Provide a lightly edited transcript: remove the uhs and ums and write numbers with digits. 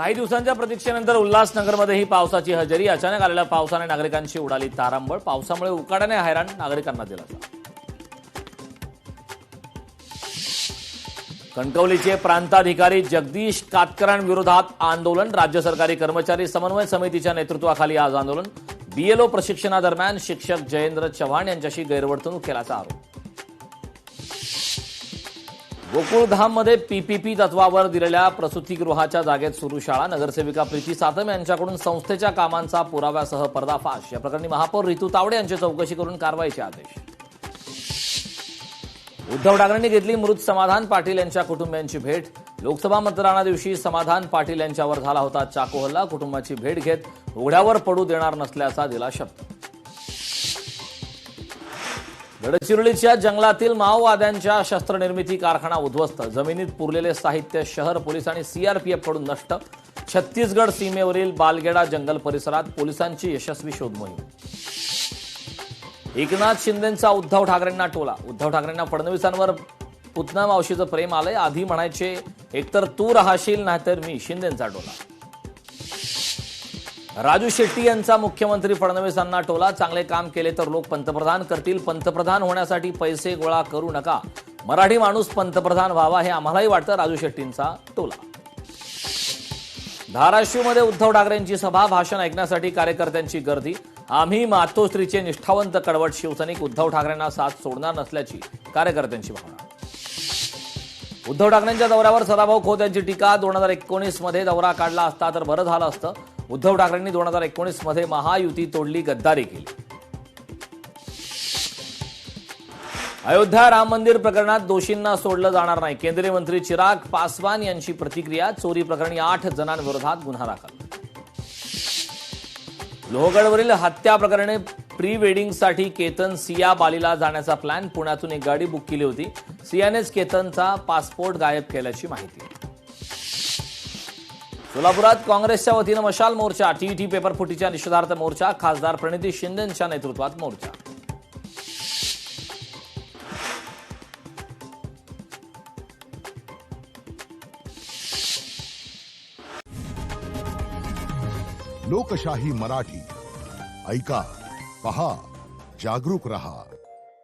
काही दिवसांच्या प्रतीक्षेनंतर उल्हासनगरमध्येही पावसाची हजेरी. अचानक आलेल्या पावसाने नागरिकांची उडाली तारांबळ. पावसामुळे उकाड्याने हैराण नागरिकांना दिलासा. कणकवलीचे प्रांताधिकारी जगदीश कातकरांविरोधात आंदोलन. राज्य सरकारी कर्मचारी समन्वय समितीच्या नेतृत्वाखाली आज आंदोलन. बीएलओ प्रशिक्षणादरम्यान शिक्षक जयेंद्र चव्हाण यांच्याशी गैरवर्तणूक केल्याचा आरोप. गोकुळधाममध्ये पीपीपी तत्वावर दिलेल्या प्रसूतीगृहाच्या जागेत सुरू शाळा. नगरसेविका प्रीती सातम यांच्याकडून संस्थेच्या कामांचा पुराव्यासह पर्दाफाश. या प्रकरणी महापौर रितू तावडे यांची चौकशी करून कारवाईचे आदेश. उद्धव ठाकरेंनी घेतली मृत समाधान पाटील यांच्या कुटुंबियांची भेट. लोकसभा मतदानादिवशी समाधान पाटील यांच्यावर झाला होता चाकू हल्ला. कुटुंबाची भेट घेत उघड्यावर पडू देणार नसल्याचा दिला शब्द. गडचिरोलीच्या जंगलातील माओवाद्यांच्या शस्त्रनिर्मिती कारखाना उद्ध्वस्त. जमिनीत पुरलेले साहित्य शहर पोलीस आणि सीआरपीएफकडून नष्ट. छत्तीसगड सीमेवरील बालगेडा जंगल परिसरात पोलिसांची यशस्वी शोध मोहीम. एकनाथ शिंदेंचा उद्धव ठाकरेंना टोला. उद्धव ठाकरेंना फडणवीसांवर पुतना मावशीचं प्रेम आलंय. आधी म्हणायचे एकतर तू राहशील नाहीतर मी. शिंदेंचा टोला. राजू शेट्टी यांचा मुख्यमंत्री फडणवीसांना टोला. चांगले काम केले तर लोक पंतप्रधान करतील. पंतप्रधान होण्यासाठी पैसे गोळा करू नका. मराठी माणूस पंतप्रधान व्हावा हे आम्हालाही वाटतं. राजू शेट्टींचा टोला. धाराशिवमध्ये उद्धव ठाकरेंची सभा. भाषण ऐकण्यासाठी कार्यकर्त्यांची गर्दी. आम्ही मातोश्रीचे निष्ठावंत कडवट शिवसैनिक. उद्धव ठाकरेंना साथ सोडणार नसल्याची कार्यकर्त्यांची भावना. उद्धव ठाकरेंच्या दौऱ्यावर सदाभाऊ खोत यांची टीका. 2019 मध्ये दौरा काढला असता तर बरं झालं असतं. उद्धव ठाकरेंनी 2019 मध्ये महायुती तोडली, गद्दारी केली. अयोध्या राम मंदिर प्रकरणात दोषींना सोडलं जाणार नाही. केंद्रीय मंत्री चिराग पासवान यांची प्रतिक्रिया. चोरी प्रकरणी 8 जणांविरोधात गुन्हा दाखल. लोहगडवरील हत्या प्रकरणी प्री वेडिंगसाठी केतन सिया बालीला जाण्याचा प्लॅन. पुण्यातून एक गाडी बुक केली होती. सियानेच केतनचा पासपोर्ट गायब केल्याची माहिती. सोलापुरात काँग्रेसच्या वतीनं मशाल मोर्चा. टीईटी पेपरफुटीच्या निषेधार्थ मोर्चा. खासदार प्रणिती शिंदेंच्या नेतृत्वात मोर्चा. लोकशाही मराठी ऐका, पहा, जागरूक रहा.